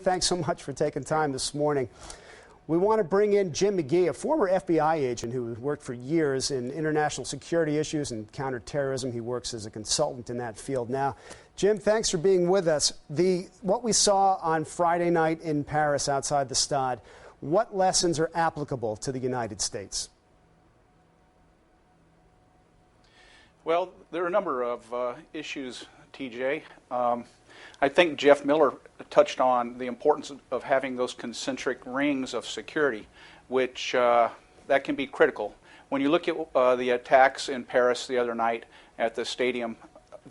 thanks so much for taking time this morning. We want to bring in Jim McGee, a former FBI agent who worked for years in international security issues and counterterrorism. He works as a consultant in that field now. Jim, thanks for being with us. What we saw on Friday night in Paris outside the Stade, what lessons are applicable to the United States? Well, there are a number of issues, TJ. I think Jeff Miller touched on the importance of having those concentric rings of security, which that can be critical. When you look at the attacks in Paris the other night at the stadium,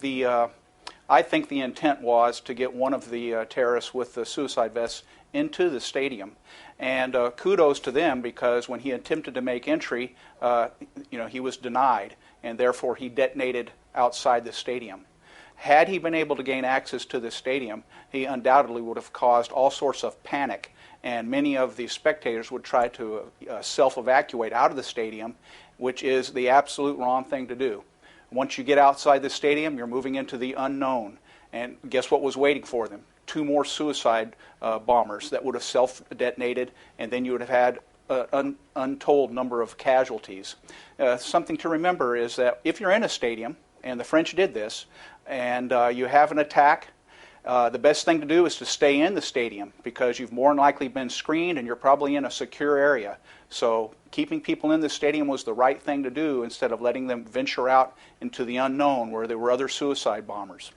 I think the intent was to get one of the terrorists with the suicide vests into the stadium. And kudos to them, because when he attempted to make entry, he was denied, and therefore he detonated outside the stadium. Had he been able to gain access to the stadium, he undoubtedly would have caused all sorts of panic, and many of the spectators would try to self-evacuate out of the stadium, which is the absolute wrong thing to do. Once you get outside the stadium, you're moving into the unknown, and guess what was waiting for them? 2 more suicide bombers that would have self-detonated, and then you would have had an untold number of casualties. Something to remember is that if you're in a stadium, and the French did this, and you have an attack, the best thing to do is to stay in the stadium, because you've more than likely been screened and you're probably in a secure area. So keeping people in the stadium was the right thing to do, instead of letting them venture out into the unknown where there were other suicide bombers.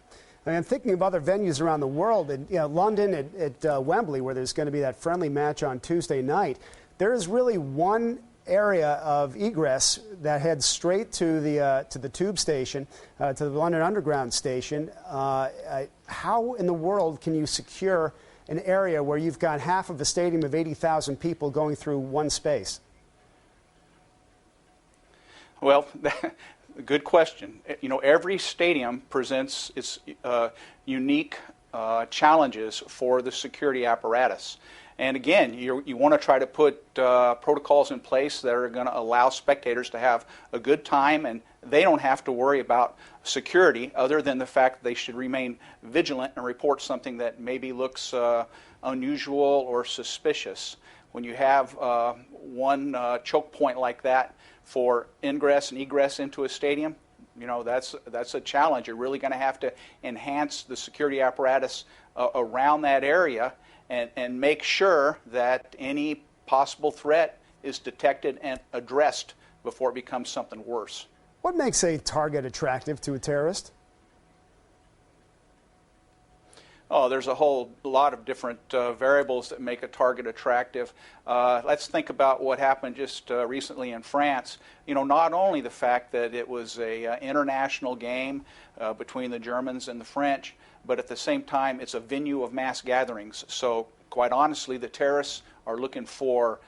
I'm thinking of other venues around the world, and London at Wembley, where there's going to be that friendly match on Tuesday night. There is really one area of egress that heads straight to the tube station, to the London Underground station. How in the world can you secure an area where you've got half of a stadium of 80,000 people going through one space? Well, good question. Every stadium presents its unique challenges for the security apparatus. And again, you want to try to put protocols in place that are going to allow spectators to have a good time, and they don't have to worry about security, other than the fact that they should remain vigilant and report something that maybe looks unusual or suspicious. When you have one choke point like that for ingress and egress into a stadium, that's a challenge. You're really going to have to enhance the security apparatus around that area, and make sure that any possible threat is detected and addressed before it becomes something worse. What makes a target attractive to a terrorist? Oh, there's a whole lot of different variables that make a target attractive. Let's think about what happened just recently in France. Not only the fact that it was an international game between the Germans and the French, but at the same time, it's a venue of mass gatherings. So, quite honestly, the terrorists are looking for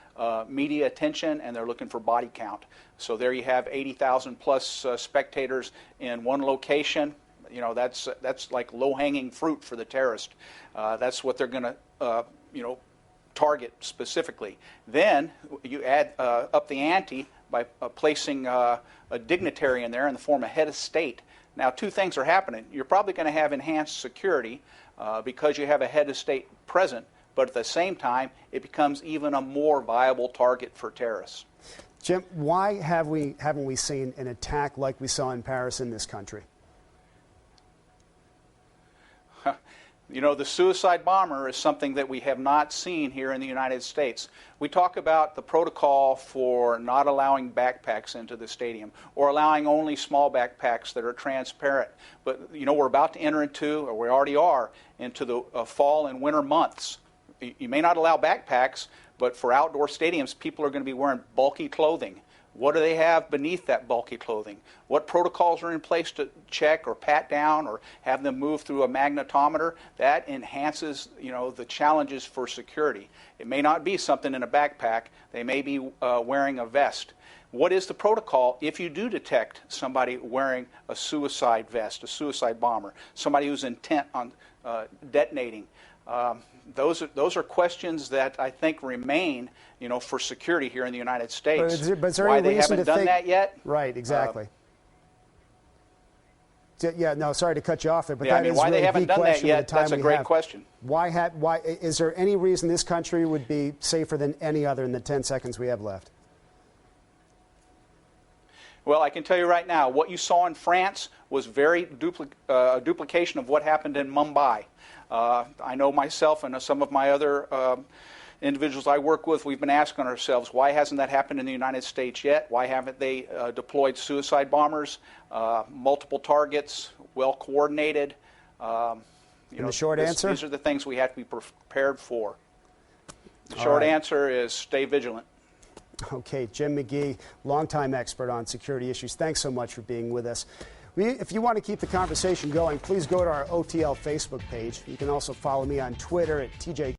media attention, and they're looking for body count. So there you have 80,000 plus spectators in one location. That's like low-hanging fruit for the terrorist. That's what they're going to, target specifically. Then you add up the ante by placing a dignitary in there in the form of head of state. Now, 2 things are happening. You're probably going to have enhanced security because you have a head of state present, but at the same time, it becomes even a more viable target for terrorists. Jim, why haven't we seen an attack like we saw in Paris in this country? The suicide bomber is something that we have not seen here in the United States. We talk about the protocol for not allowing backpacks into the stadium, or allowing only small backpacks that are transparent. But, we're about to enter into, or we already are, into the fall and winter months. You may not allow backpacks, but for outdoor stadiums, people are going to be wearing bulky clothing. What do they have beneath that bulky clothing? What protocols are in place to check or pat down or have them move through a magnetometer? That enhances, the challenges for security. It may not be something in a backpack. They may be wearing a vest. What is the protocol if you do detect somebody wearing a suicide vest, a suicide bomber, somebody who's intent on detonating? Those are questions that I think remain, for security here in the United States. But is there Why any they reason haven't to done think that yet? Right, exactly. Yeah, no, sorry to cut you off there, but Yeah, that I mean, is why really they haven't the done that question with yet, the time that's a we great have. question. Why is there any reason this country would be safer than any other in the 10 seconds we have left? Well, I can tell you right now, what you saw in France was very a duplication of what happened in Mumbai. I know myself and some of my other individuals I work with, we've been asking ourselves, why hasn't that happened in the United States yet? Why haven't they deployed suicide bombers, multiple targets, well coordinated? The short answer? These are the things we have to be prepared for. The short answer is stay vigilant. Okay, Jim McGee, longtime expert on security issues. Thanks so much for being with us. If you want to keep the conversation going, please go to our OTL Facebook page. You can also follow me on Twitter at TJ.